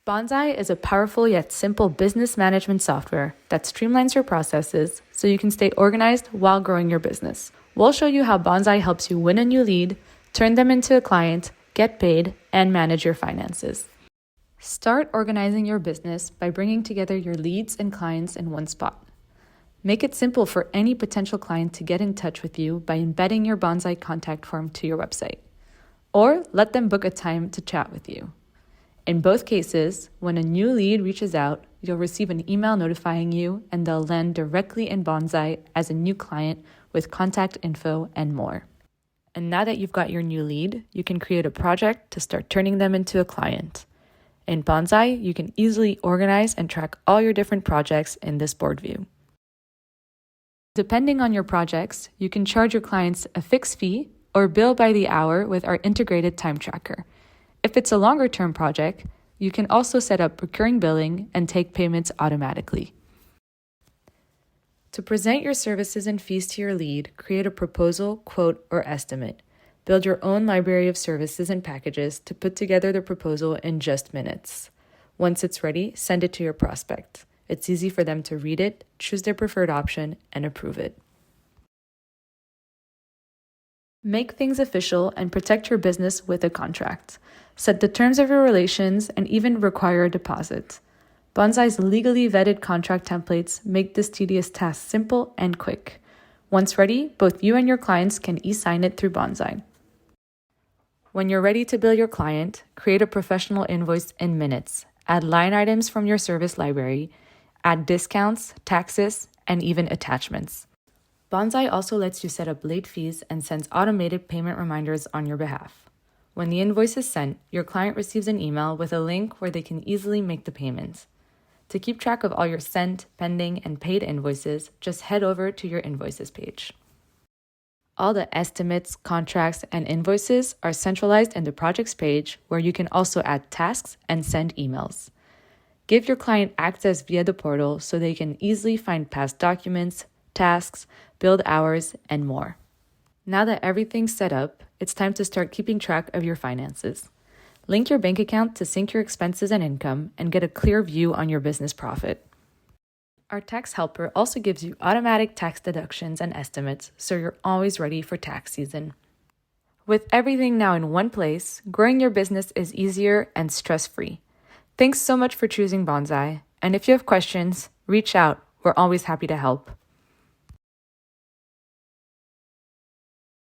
Bonsai is a powerful yet simple business management software that streamlines your processes so you can stay organized while growing your business. We'll show you how Bonsai helps you win a new lead, turn them into a client, get paid, and manage your finances. Start organizing your business by bringing together your leads and clients in one spot. Make it simple for any potential client to get in touch with you by embedding your Bonsai contact form to your website. Or let them book a time to chat with you. In both cases, when a new lead reaches out, you'll receive an email notifying you and they'll land directly in Bonsai as a new client with contact info and more. And now that you've got your new lead, you can create a project to start turning them into a client. In Bonsai, you can easily organize and track all your different projects in this board view. Depending on your projects, you can charge your clients a fixed fee or bill by the hour with our integrated time tracker. If it's a longer-term project, you can also set up recurring billing and take payments automatically. To present your services and fees to your lead, create a proposal, quote, or estimate. Build your own library of services and packages to put together the proposal in just minutes. Once it's ready, send it to your prospect. It's easy for them to read it, choose their preferred option, and approve it. Make things official and protect your business with a contract. Set the terms of your relations and even require a deposit. Bonsai's legally vetted contract templates make this tedious task simple and quick. Once ready, both you and your clients can e-sign it through Bonsai. When you're ready to bill your client, create a professional invoice in minutes. Add line items from your service library, add discounts, taxes, and even attachments. Bonsai also lets you set up late fees and sends automated payment reminders on your behalf. When the invoice is sent, your client receives an email with a link where they can easily make the payments. To keep track of all your sent, pending, and paid invoices, just head over to your invoices page. All the estimates, contracts, and invoices are centralized in the projects page where you can also add tasks and send emails. Give your client access via the portal so they can easily find past documents, tasks, build hours, and more. Now that everything's set up, it's time to start keeping track of your finances. Link your bank account to sync your expenses and income and get a clear view on your business profit. Our tax helper also gives you automatic tax deductions and estimates, so you're always ready for tax season. With everything now in one place, growing your business is easier and stress-free. Thanks so much for choosing Bonsai, and if you have questions, reach out. We're always happy to help.